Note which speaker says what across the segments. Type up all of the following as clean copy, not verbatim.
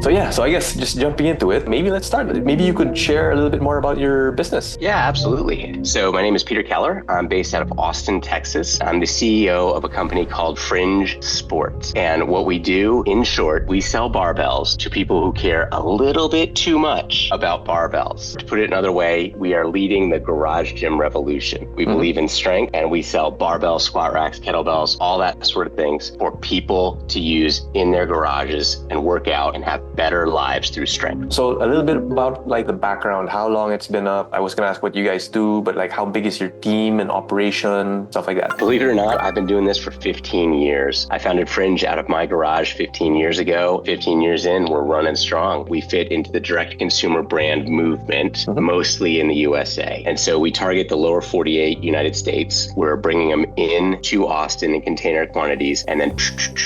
Speaker 1: So I guess just jumping into it, maybe let's start. Maybe you could share a little bit more about your business.
Speaker 2: Yeah, absolutely. So my name is Peter Keller. I'm based out of Austin, Texas. I'm the CEO of a company called Fringe Sport. And what we do, in short, we sell barbells to people who care a little bit too much about barbells. To put it another way, we are leading the garage gym revolution. We believe in strength, and we sell barbells, squat racks, kettlebells, all that sort of things for people to use in their garages and work out and have better lives through strength.
Speaker 1: So a little bit about like the background, how long it's been up. I was going to ask what you guys do, but like how big is your team and operation, stuff like that.
Speaker 2: Believe it or not, I've been doing this for 15 years. I founded Fringe out of my garage 15 years ago. 15 years in, we're running strong. We fit into the direct-to-consumer brand movement, mostly in the USA. And so we target the lower 48 United States. We're bringing them in to Austin in container quantities and then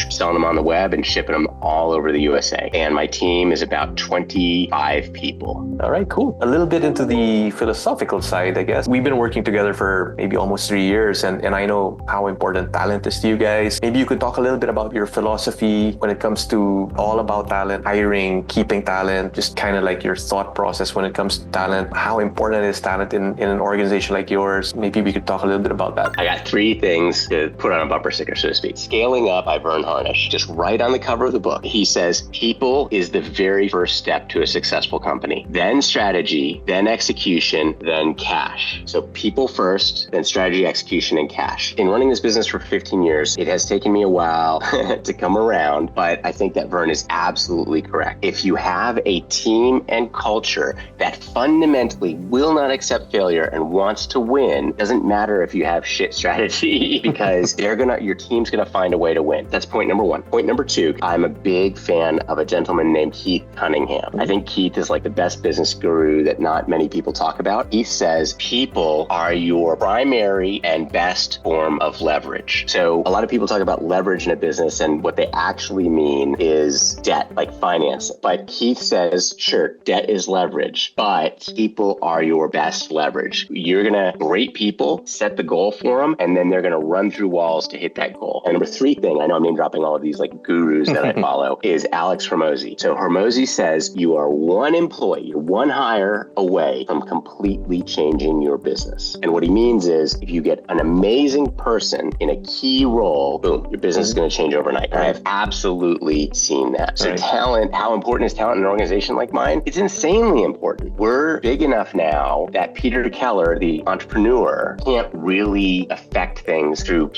Speaker 2: selling them on the web and shipping them all over the USA. And my team is about 25 people.
Speaker 1: All right, cool. A little bit into the philosophical side, I guess. We've been working together for maybe almost 3 years, and I know how important talent is to you guys. Maybe you could talk a little bit about your philosophy when it comes to all about talent, hiring, keeping talent, just kind of like your thought process when it comes to talent. How important is talent in an organization like yours? Maybe we could talk a little bit about that.
Speaker 2: I got 3 things to put on a bumper sticker, so to speak. Scaling Up by Vern Harnish, just right on the cover of the book. He says, people is the very first step to a successful company. Then strategy, then execution, then cash. So people first, then strategy, execution, and cash. In running this business for 15 years, it has taken me a while to come around, but I think that Vern is absolutely correct. If you have a team and culture that fundamentally will not accept failure and wants to win, doesn't matter if you have shit strategy because your team's gonna find a way to win. That's point number 1. Point number 2, I'm a big fan of a gentleman named Keith Cunningham. I think Keith is like the best business guru that not many people talk about. He says people are your primary and best form of leverage. So a lot of people talk about leverage in a business, and what they actually mean is debt, like finance. But Keith says, sure, debt is leverage, but people are your best leverage. You're gonna rate people, set the goal for them, and then they're gonna run through walls to hit that goal. And number 3 thing, I know I'm name dropping all of these like gurus that I follow, is Alex Hormozi. So Hormozi says you are one employee, you're one hire away from completely changing your business. And what he means is if you get an amazing person in a key role, boom, your business is going to change overnight. And I've absolutely seen that. So talent, how important is talent in an organization like mine? It's insanely important. We're big enough now that Peter Keller, the entrepreneur, can't really affect things through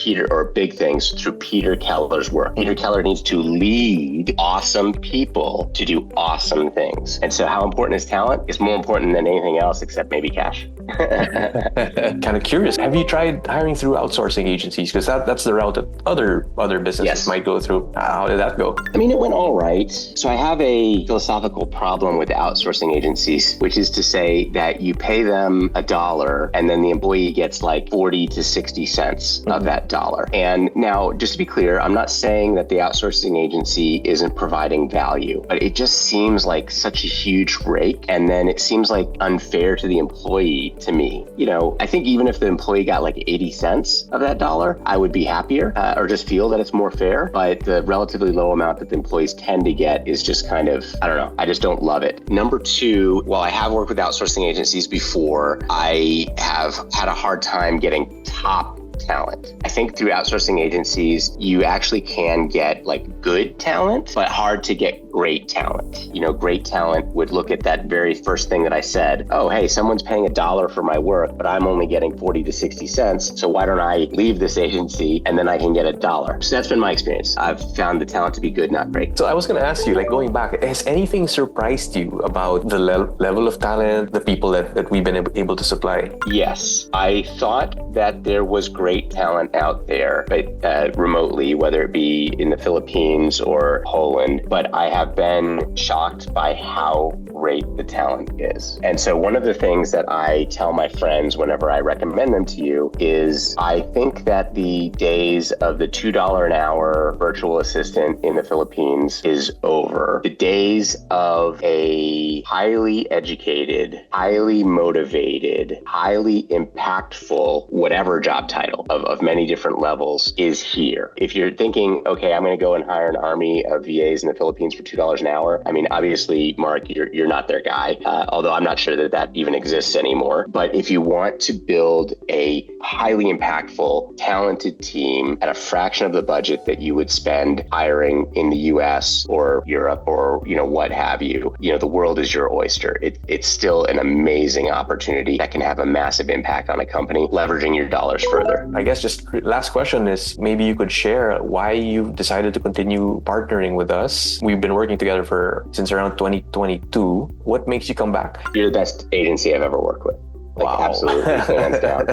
Speaker 2: big things through Peter Keller's work. Peter Keller needs to lead awesome people to do awesome things. And so how important is talent? It's more important than anything else except maybe cash.
Speaker 1: Kind of curious. Have you tried hiring through outsourcing agencies? Because that's the route that other businesses might go through. How did that go?
Speaker 2: I mean, it went all right. So I have a philosophical problem with outsourcing agencies, which is to say that you pay them $1 and then the employee gets like 40 to 60 cents of that dollar. And now, just to be clear, I'm not saying that the outsourcing agency isn't providing value, but it just seems like such a huge rake. And then it seems like unfair to the employee to me. You know, I think even if the employee got like 80 cents of that dollar, I would be happier or just feel that it's more fair. But the relatively low amount that the employees tend to get is just kind of, I don't know, I just don't love it. Number 2, while I have worked with outsourcing agencies before, I have had a hard time getting top talent. I think through outsourcing agencies, you actually can get like good talent, but hard to get great talent. You know, great talent would look at that very first thing that I said, oh, hey, someone's paying $1 for my work, but I'm only getting 40 to 60 cents. So why don't I leave this agency and then I can get $1? So that's been my experience. I've found the talent to be good, not great.
Speaker 1: So I was going to ask you, like going back, has anything surprised you about the level of talent, the people that we've been able to supply?
Speaker 2: Yes. I thought that there was great talent out there, but remotely, whether it be in the Philippines or Poland, but I have been shocked by how great the talent is. And so one of the things that I tell my friends whenever I recommend them to you is I think that the days of the $2 an hour virtual assistant in the Philippines is over. The days of a highly educated, highly motivated, highly impactful, whatever job title of many different levels is here. If you're thinking, okay, I'm going to go and hire an army of VAs in the Philippines for $2 an hour, I mean, obviously, Mark, you're not their guy, although I'm not sure that even exists anymore. But if you want to build a highly impactful, talented team at a fraction of the budget that you would spend hiring in the US or Europe or, what have you, the world is your oyster. It's still an amazing opportunity that can have a massive impact on a company, leveraging your dollars further.
Speaker 1: I guess just last question is maybe you could share why you decided to continue partnering with us. We've been working together since around 2022. What makes you come back?
Speaker 2: You're the best agency I've ever worked with.
Speaker 1: Wow.
Speaker 2: Absolutely, hands down.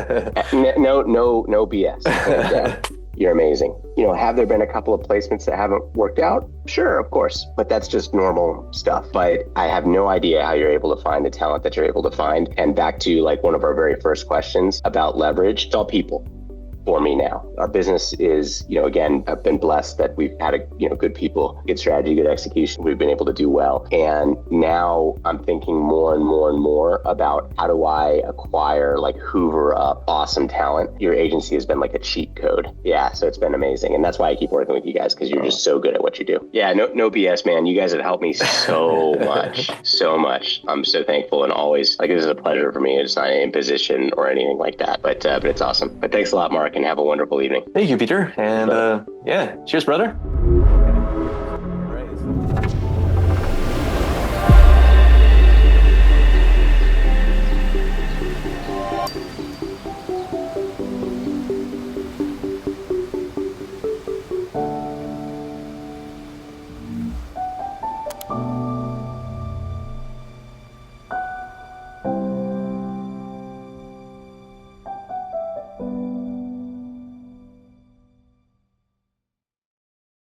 Speaker 2: No BS. Hands down. You're amazing. Have there been a couple of placements that haven't worked out? Sure, of course, but that's just normal stuff. But I have no idea how you're able to find the talent that you're able to find. And back to one of our very first questions about leverage, it's all people. For me now, our business is, again, I've been blessed that we've had good people, good strategy, good execution. We've been able to do well. And now I'm thinking more and more and more about how do I acquire, hoover up awesome talent. Your agency has been like a cheat code. Yeah. So it's been amazing. And that's why I keep working with you guys, because you're just so good at what you do. Yeah. No BS, man. You guys have helped me so much, so much. I'm so thankful, and always it is a pleasure for me. It's not an imposition or anything like that, but it's awesome. But thanks a lot, Mark. And have a wonderful evening.
Speaker 1: Thank you, Peter. And cheers, brother.